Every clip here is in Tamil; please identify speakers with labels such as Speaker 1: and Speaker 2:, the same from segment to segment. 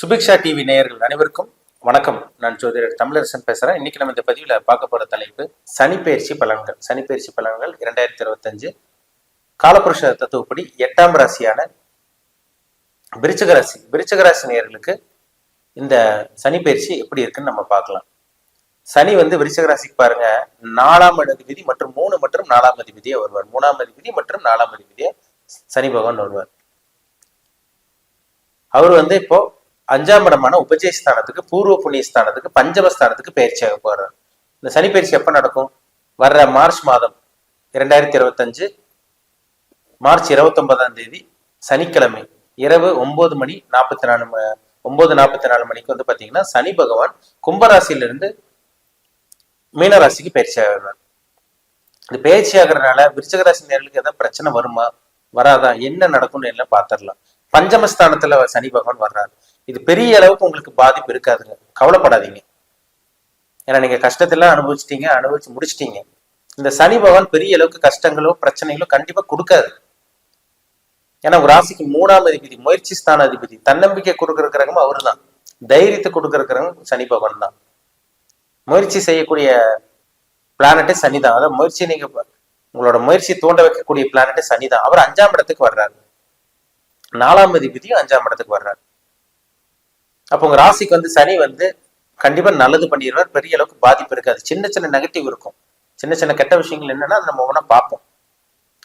Speaker 1: சுபிக்ஷா டிவி நேயர்கள் அனைவருக்கும் வணக்கம். நான் ஜோதிடர் தமிழரசன் பேசுறேன். இன்னைக்கு நம்ம இந்த பதிவுல பார்க்க போற தலைப்பு சனிப்பெயர்ச்சி பலன்கள். சனிப்பெயர்ச்சி பலன்கள் 2025 காலபுருஷ தத்துவப்படி 8ஆம் ராசியான விருச்சிக ராசி நேயர்களுக்கு இந்த சனிப்பெயர்ச்சி எப்படி இருக்குன்னு நம்ம பார்க்கலாம். சனி விருச்சிக ராசிக்கு பாருங்க, 4ஆம் அதிபதி மற்றும் 3 மற்றும் 4ஆம் அதிபதியே வருவார். 3ஆம் அதிபதி மற்றும் 4ஆம் அதிபதியே சனி பகவான் வருவார். அவர் இப்போ 5ஆம் இடமான உபஜயஸ்தானத்துக்கு, பூர்வ புண்ணியஸ்தானத்துக்கு, பஞ்சமஸ்தானத்துக்கு பயிற்சியாக போறார். இந்த சனி பயிற்சி எப்ப நடக்கும்? வர்ற மார்ச் மாதம் 2025 மார்ச் 29ஆம் தேதி சனிக்கிழமை இரவு 9:44 மணிக்கு பாத்தீங்கன்னா சனி பகவான் கும்பராசியிலிருந்து மீனராசிக்கு பயிற்சி ஆகிறார். இந்த பயிற்சி ஆகிறதுனால விருச்சிக ராசி நேர்களுக்கு ஏதாவது பிரச்சனை வருமா, வராதா, என்ன நடக்கும்னு எல்லாம் பார்த்துடலாம். பஞ்சமஸ்தானத்துல சனி பகவான் வர்றாரு. இது பெரிய அளவுக்கு உங்களுக்கு பாதிப்பு இருக்காதுங்க, கவலைப்படாதீங்க. ஏன்னா நீங்க கஷ்டத்தெல்லாம் அனுபவிச்சு முடிச்சிட்டீங்க. இந்த சனி பகவான் பெரிய அளவுக்கு கஷ்டங்களோ பிரச்சனைகளோ கண்டிப்பா கொடுக்காது. ஏன்னா ஒரு ராசிக்கு 3ஆம் அதிபதி, முயற்சி ஸ்தான அதிபதி, தன்னம்பிக்கை கொடுக்கிற கிரகம் அவரு தான். தைரியத்தை கொடுக்கிற கிரகம் சனி பகவான் தான். முயற்சி செய்யக்கூடிய பிளானட்டே சனி தான். அதாவது நீங்க உங்களோட முயற்சி தூண்ட வைக்கக்கூடிய பிளானட்டே சனி தான். அவர் 5ஆம் இடத்துக்கு வர்றாரு. 4ஆம் அதிபதியும் 5ஆம் இடத்துக்கு வர்றாரு. அப்போ உங்க ராசிக்கு சனி கண்டிப்பா நல்லது பண்ணிடுவார். பெரிய அளவுக்கு பாதிப்பு இருக்காது. சின்ன சின்ன நெகட்டிவ் இருக்கும், சின்ன சின்ன கெட்ட விஷயங்கள் என்னன்னா நம்ம ஒவ்வொன்றா பார்ப்போம்.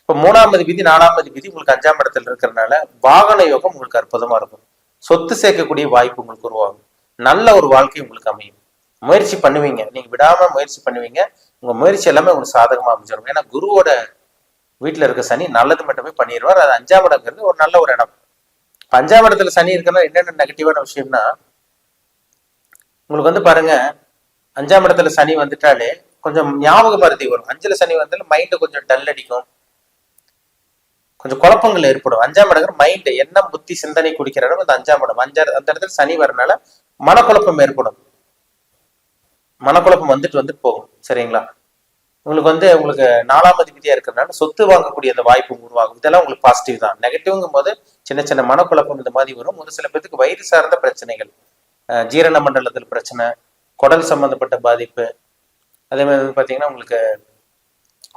Speaker 1: இப்போ 3ஆம் அதிபதி 4ஆம் அதிபதி உங்களுக்கு 5ஆம் இடத்துல இருக்கிறதுனால வாகன யோகம் உங்களுக்கு அற்புதமா இருக்கும். சொத்து சேர்க்கக்கூடிய வாய்ப்பு உங்களுக்கு உருவாகும். நல்ல ஒரு வாழ்க்கை உங்களுக்கு அமையும். முயற்சி பண்ணுவீங்க, நீங்க விடாம முயற்சி பண்ணுவீங்க. உங்க முயற்சி எல்லாமே உங்களுக்கு சாதகமா அமைஞ்சிடும். ஏன்னா குருவோட வீட்டுல இருக்க சனி நல்லது மட்டுமே பண்ணிடுவார். அது 5ஆம் இடங்கிறது ஒரு நல்ல ஒரு இடம். 5ஆம் இடத்துல சனி இருக்கிறனா என்னென்ன நெகட்டிவான விஷயம்னா, உங்களுக்கு பாருங்க, 5ஆம் இடத்துல சனி வந்துட்டாலே கொஞ்சம் ஞாபக மறதி வரும். 5ல சனி வந்தாலும் மைண்டு கொஞ்சம் டல் அடிக்கும், கொஞ்சம் குழப்பங்கள் ஏற்படும். 5ஆம் இடம் மைண்ட், எண்ணம், புத்தி, சிந்தனை குடிக்கிற இடம் அந்த 5ஆம் இடம். அந்த இடத்துல சனி வரனால மனக்குழப்பம் ஏற்படும். மனக்குழப்பம் வந்துட்டு போகும். சரிங்களா? உங்களுக்கு 4ஆம் அதிபதியா இருக்கிறதுனால சொத்து வாங்கக்கூடிய அந்த வாய்ப்பு உருவாகும். இதெல்லாம் உங்களுக்கு பாசிட்டிவ் தான். நெகட்டிவ்ங்கும் போது சின்ன சின்ன மனக்குழப்பம் இந்த மாதிரி வரும். ஒரு சில பேருக்கு வயிறு சார்ந்த பிரச்சனைகள், ஜீரண மண்டலத்தில் பிரச்சனை, குடல் சம்பந்தப்பட்ட பாதிப்பு, அதே மாதிரி பாத்தீங்கன்னா உங்களுக்கு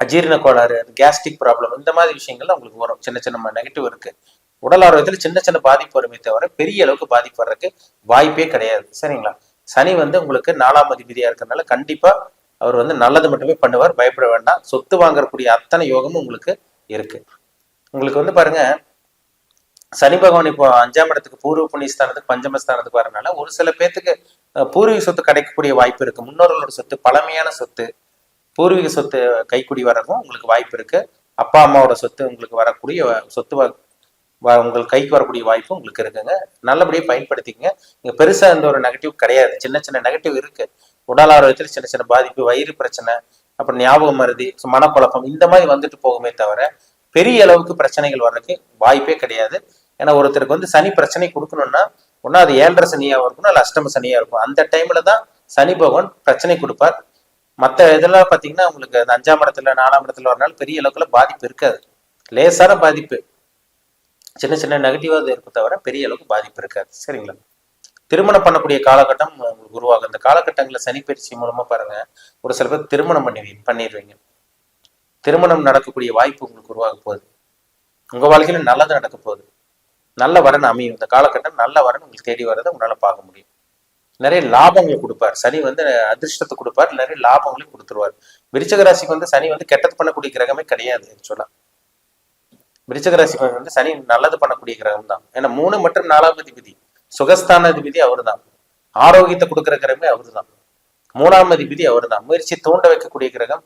Speaker 1: அஜீரண கோளாறு, கேஸ்ட்ரிக் ப்ராப்ளம், இந்த மாதிரி விஷயங்கள்லாம் உங்களுக்கு வரும். சின்ன சின்ன நெகட்டிவ் இருக்கு. உடல் ஆரோக்கியத்தில் சின்ன சின்ன பாதிப்பு வருமே தவிர பெரிய அளவுக்கு பாதிப்பு வர்றதுக்கு வாய்ப்பே கிடையாது. சரிங்களா? சனி உங்களுக்கு 4ஆம் அதிபதியா இருக்கிறதுனால கண்டிப்பா அவர் நல்லது மட்டுமே பண்ணுவார். பயப்பட வேண்டாம். சொத்து வாங்கக்கூடிய அத்தனை யோகமும் உங்களுக்கு இருக்கு. உங்களுக்கு பாருங்க, சனி பகவான் இப்போ 5ஆம் இடத்துக்கு, பூர்வ புண்ணியஸ்தானத்துக்கு, பஞ்சமஸ்தானத்துக்கு வரனால ஒரு சில பேர்த்துக்கு பூர்வீக சொத்து கிடைக்கக்கூடிய வாய்ப்பு இருக்கு. முன்னோர்களோட சொத்து, பழமையான சொத்து, பூர்வீக சொத்து கைக்குடி வரவும் உங்களுக்கு வாய்ப்பு இருக்கு. அப்பா அம்மாவோட சொத்து உங்களுக்கு வரக்கூடிய சொத்து உங்களுக்கு கைக்கு வரக்கூடிய வாய்ப்பு உங்களுக்கு இருக்குங்க. நல்லபடியாக பயன்படுத்திக்கங்க. இங்க பெருசா எந்த ஒரு நெகட்டிவ் கிடையாது. சின்ன சின்ன நெகட்டிவ் இருக்கு. உடல் ஆரோக்கியத்தில் சின்ன சின்ன பாதிப்பு, வயிறு பிரச்சனை, அப்புறம் ஞாபகம் மறதி, மனக்குழப்பம், இந்த மாதிரி வந்துட்டு போகுமே தவிர பெரிய அளவுக்கு பிரச்சனைகள் வர்றதுக்கு வாய்ப்பே கிடையாது. ஏன்னா ஒருத்தருக்கு சனி பிரச்சனை கொடுக்கணும்னா ஒன்னா அது 7.5 சனியா இருக்கணும், அல்ல அஷ்டம சனியா இருக்கும். அந்த டைம்ல தான் சனி பகவான் பிரச்சனை கொடுப்பார். மற்ற இதெல்லாம் பாத்தீங்கன்னா உங்களுக்கு அந்த 5ஆம் இடத்துல 4ஆம் இடத்துல வரனால பெரிய அளவுக்குல பாதிப்பு இருக்காது. லேசான பாதிப்பு, சின்ன சின்ன நெகட்டிவா இருக்கும் தவிர பெரிய அளவுக்கு பாதிப்பு இருக்காது. சரிங்களா? திருமணம் பண்ணக்கூடிய காலகட்டம் உங்களுக்கு உருவாகும். இந்த காலகட்டங்களில் சனி பயிற்சி மூலமா பாருங்க, ஒரு சில பேர் திருமணம் பண்ணிடுவீங்க. திருமணம் நடக்கக்கூடிய வாய்ப்பு உங்களுக்கு உருவாக போகுது. உங்க வாழ்க்கையில நல்லது நடக்க போகுது. நல்ல வரன் அமையும். இந்த காலகட்டம் நல்ல வரன் உங்களுக்கு தேடி வர்றதை உங்களால பார்க்க முடியும். நிறைய லாபங்களை கொடுப்பார். சனி அதிர்ஷ்டத்தை கொடுப்பார், நிறைய லாபங்களையும் கொடுத்துருவார். விருச்சிக ராசிக்கு சனி கெட்டது பண்ணக்கூடிய கிரகமே கிடையாது. சொல்ல விருச்சிக ராசிக்கு சனி நல்லது பண்ணக்கூடிய கிரகம் தான். ஏன்னா 3 மற்றும் 4ஆம் அதிபதி, சுகஸ்தான அதிபதி அவரு தான். ஆரோக்கியத்தை கொடுக்கிற கிரகமே அவரு தான். 3ஆம் அதிபதி அவரு தான். முயற்சி தூண்ட வைக்கக்கூடிய கிரகம்,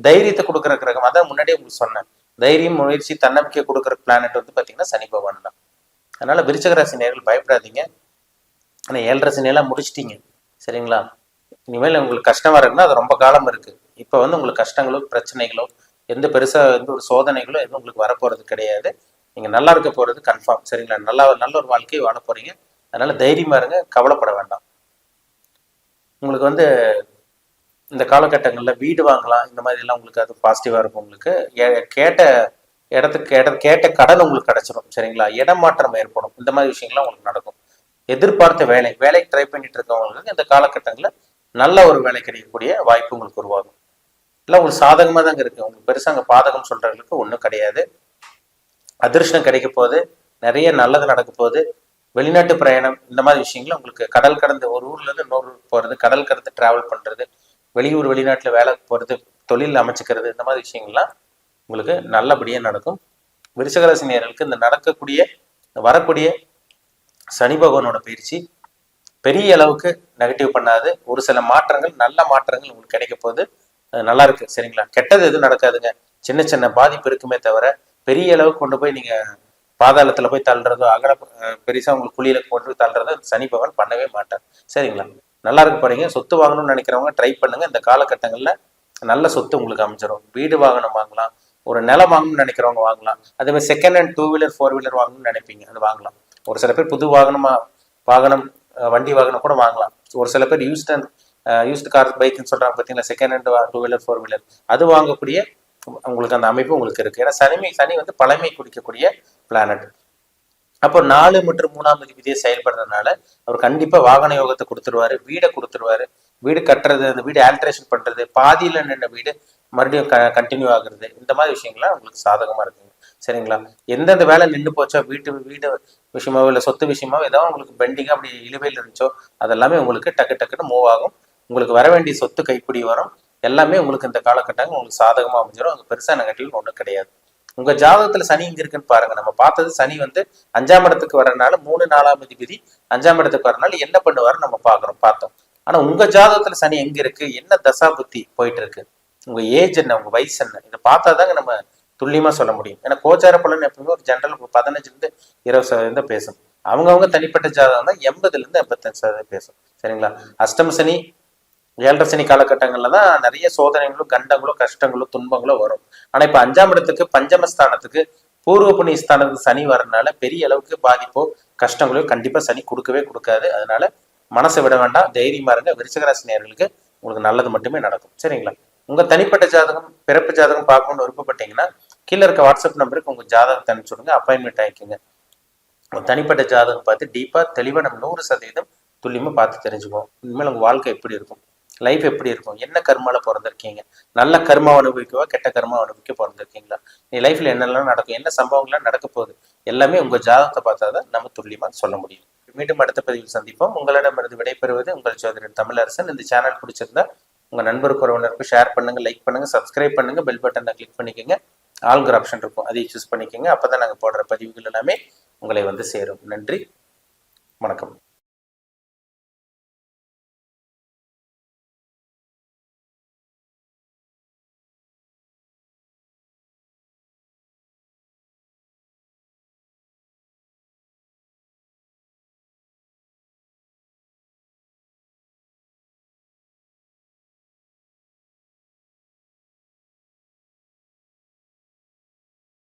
Speaker 1: தைரியத்தை கொடுக்கிற கிரகம். அதான் முன்னாடியே உங்களுக்கு சொன்னேன். தைரியம், முயற்சி, தன்னம்பிக்கை கொடுக்கிற பிளானட் பாத்தீங்கன்னா சனி பகவான் தான். அதனால விருச்சிக ராசி நேயர்கள் பயப்படாதீங்க. ஆனா 7.5 சனியெல்லாம் முடிச்சிட்டீங்க. சரிங்களா? இனிமேல் உங்களுக்கு கஷ்டம் இருக்குன்னா அது ரொம்ப காலம் இருக்கு. இப்ப உங்களுக்கு கஷ்டங்களோ பிரச்சனைகளோ எந்த ஒரு சோதனைகளோ எதுவும் உங்களுக்கு வரப்போறது கிடையாது. நீங்க நல்லா இருக்க போறது கன்ஃபார்ம். சரிங்களா? நல்ல ஒரு வாழ்க்கையை வாழ போறீங்க. அதனால தைரியமா இருங்க, கவலைப்பட வேண்டாம். உங்களுக்கு இந்த காலகட்டங்கள்ல வீடு வாங்கலாம். இந்த மாதிரி எல்லாம் உங்களுக்கு அது பாசிட்டிவா இருக்கும். உங்களுக்கு கேட்ட இடத்துக்கு கேட்ட கடன் உங்களுக்கு கிடைச்சிடும். சரிங்களா? இடமாற்றம் ஏற்படும். இந்த மாதிரி விஷயங்கள்லாம் உங்களுக்கு நடக்கும். எதிர்பார்த்த வேலைக்கு ட்ரை பண்ணிட்டு இருக்கவங்களுக்கு இந்த காலகட்டங்களில் நல்ல ஒரு வேலை கிடைக்கக்கூடிய வாய்ப்பு உங்களுக்கு உருவாகும். இல்லை உங்களுக்கு சாதகமாக தாங்க இருக்கு. உங்களுக்கு பெருசாக அங்கே பாதகம் சொல்றவங்களுக்கு ஒன்றும் கிடையாது. அதிர்ஷ்டம் கிடைக்க போகுது, நிறைய நல்லது நடக்க போகுது. வெளிநாட்டு பிரயாணம் இந்த மாதிரி விஷயங்கள் உங்களுக்கு கடல் கடந்து ஒரு ஊர்ல இருந்து இன்னொரு ஊருக்கு போறது, கடல் கடந்து டிராவல் பண்றது, வெளியூர் வெளிநாட்டுல வேலைக்கு போறது, தொழில் அமைச்சுக்கிறது, இந்த மாதிரி விஷயங்கள்லாம் உங்களுக்கு நல்லபடியா நடக்கும். விருச்சிக நேயர்களுக்கு இந்த நடக்கக்கூடிய வரக்கூடிய சனி பகவானோட பயிற்சி பெரிய அளவுக்கு நெகட்டிவ் பண்ணாது. ஒரு சில மாற்றங்கள், நல்ல மாற்றங்கள் உங்களுக்கு கிடைக்க போகுது. நல்லா இருக்கு, சரிங்களா? கெட்டது எதுவும் நடக்காதுங்க. சின்ன சின்ன பாதிப்பு இருக்குமே தவிர பெரிய அளவுக்கு கொண்டு போய் நீங்க பாதாளத்துல போய் தள்ளுறதோ பெருசா உங்களுக்கு குழியில போட்டு தள்ளுறதோ சனி பகவான் பண்ணவே மாட்டார், சரிங்களா? நல்லா இருக்க போறீங்க. சொத்து வாங்கணும்னு நினைக்கிறவங்க ட்ரை பண்ணுங்க. இந்த காலகட்டங்கள்ல நல்ல சொத்து உங்களுக்கு அமைச்சிடும். வீடு வாங்கணும் வாங்கலாம், ஒரு நிலம் வாங்கணும்னு நினைக்கிறவங்க வாங்கலாம். அதே மாதிரி செகண்ட் ஹேண்ட் 2 வீலர் 4 வீலர் வாங்கணும்னு நினைப்பீங்க, அது வாங்கலாம். ஒரு சில பேர் புது வாகனம் வண்டி வாகனம் கூட வாங்கலாம். ஒரு சில பேர் யூஸ்டு கார் பைக்னு சொல்றாங்க பார்த்தீங்களா, செகண்ட் ஹேண்ட் 2 வீலர் 4 வீலர், அது வாங்கக்கூடிய உங்களுக்கு அந்த அமைப்பு உங்களுக்கு இருக்கு. ஏன்னா சனி வந்து பழமை குடிக்கக்கூடிய பிளானட். அப்போ 4 மற்றும் 3ஆம் விதியை செயல்படுறதுனால அவர் கண்டிப்பா வாகன யோகத்தை கொடுத்துருவாரு, வீடை கொடுத்துருவாரு. வீடு கட்டுறது, அந்த வீடு ஆல்ட்ரேஷன் பண்றது, பாதியில நின்ற வீடு மறுபடியும் கண்டினியூ ஆகுறது, இந்த மாதிரி விஷயங்கள்லாம் உங்களுக்கு சாதகமா இருக்குங்க, சரிங்களா? எந்தெந்த வேலை நின்று போச்சோ, வீடு விஷயமாவோ இல்லை சொத்து விஷயமாவோ ஏதாவது உங்களுக்கு பெண்டிங்கா அப்படி இழுவையில் இருந்துச்சோ அதெல்லாமே உங்களுக்கு டக்குன்னு மூவ் ஆகும். உங்களுக்கு வர வேண்டிய சொத்து கைப்பிடி வரும். எல்லாமே உங்களுக்கு இந்த காலகட்டங்கள் உங்களுக்கு சாதகமா அமைஞ்சிடும். அங்கே பெருசா நெகட்டிவ் ஒன்றும் கிடையாது. உங்க ஜாதகத்துல சனி இங்க இருக்குன்னு பாருங்க. நம்ம பார்த்தது சனி வந்து 5ஆம் இடத்துக்கு வரனால 3 4ஆம் அதிபதி 5ஆம் இடத்துக்கு வரனால என்ன பண்ணுவாரு நம்ம பார்த்தோம். ஆனா உங்க ஜாதகத்துல சனி எங்க இருக்கு, என்ன தசா புத்தி போயிட்டு இருக்கு, உங்க ஏஜ் என்ன, உங்க வயசு என்ன, இதை பார்த்தாதாங்க நம்ம துல்லியமா சொல்ல முடியும். ஏன்னா கோச்சார பலன் எப்பவுமே ஒரு ஜென்ரல் 15% 20% பேசும். அவங்கவுங்க தனிப்பட்ட ஜாதகம் தான் 80% பேசும், சரிங்களா? அஷ்டம சனி 7.5 சனி காலகட்டங்கள்ல தான் நிறைய சோதனைகளும் கண்டங்களோ கஷ்டங்களோ துன்பங்களோ வரும். ஆனா இப்ப 5ஆம் இடத்துக்கு பஞ்சமஸ்தானத்துக்கு பூர்வ புண்ணிய ஸ்தானத்துக்கு சனி வரனால பெரிய அளவுக்கு பாதிப்போ கஷ்டங்களோ கண்டிப்பா சனி கொடுக்காது. அதனால மனசை விட வேண்டாம், தைரியமா இருங்க. விருச்சிக நேயர்களுக்கு உங்களுக்கு நல்லது மட்டுமே நடக்கும், சரிங்களா? உங்க தனிப்பட்ட ஜாதகம், பிறப்பு ஜாதகம் பார்க்கணும்னு விருப்பப்பட்டீங்கன்னா கீழே இருக்க வாட்ஸ்அப் நம்பருக்கு உங்க ஜாதகத்தை அனுப்பிச்சுடுங்க, அப்பாயின்மெண்ட் ஆகிக்கோங்க. தனிப்பட்ட ஜாதகம் பார்த்து டீப்பா தெளிவா நம்ம 100% துல்லியமா பார்த்து தெரிஞ்சுக்குவோம். இனிமேல் உங்க வாழ்க்கை எப்படி இருக்கும், லைஃப் எப்படி இருக்கும், என்ன கர்மால பிறந்திருக்கீங்க, நல்ல கர்மா அனுபவிக்கவா கெட்ட கர்மா அனுபவிக்க பிறந்திருக்கீங்களா, நீ லைஃப்ல என்னெல்லாம் நடக்கும், என்ன சம்பவங்கள்லாம் நடக்க போகுது, எல்லாமே உங்க ஜாதகத்தை பார்த்தாதான் நம்ம துல்லியமா சொல்ல முடியும். மீண்டும் அடுத்த பதிவில் சந்திப்போம். உங்களிடமிருந்து விடைபெறுவது உங்கள் ஜோதிடர் தமிழரசன். இந்த சேனல் பிடிச்சிருந்தா உங்க நண்பருக்கு உறவினருக்கு ஷேர் பண்ணுங்க, லைக் பண்ணுங்க, சப்ஸ்கிரைப் பண்ணுங்க, பெல் பட்டனை கிளிக் பண்ணிக்கோங்க. ஆல்கிற ஆப்ஷன் இருக்கும், அதையும் சூஸ் பண்ணிக்கோங்க. அப்பதான் நாங்க போடுற பதிவுகள் எல்லாமே உங்களை வந்து சேரும். நன்றி, வணக்கம்.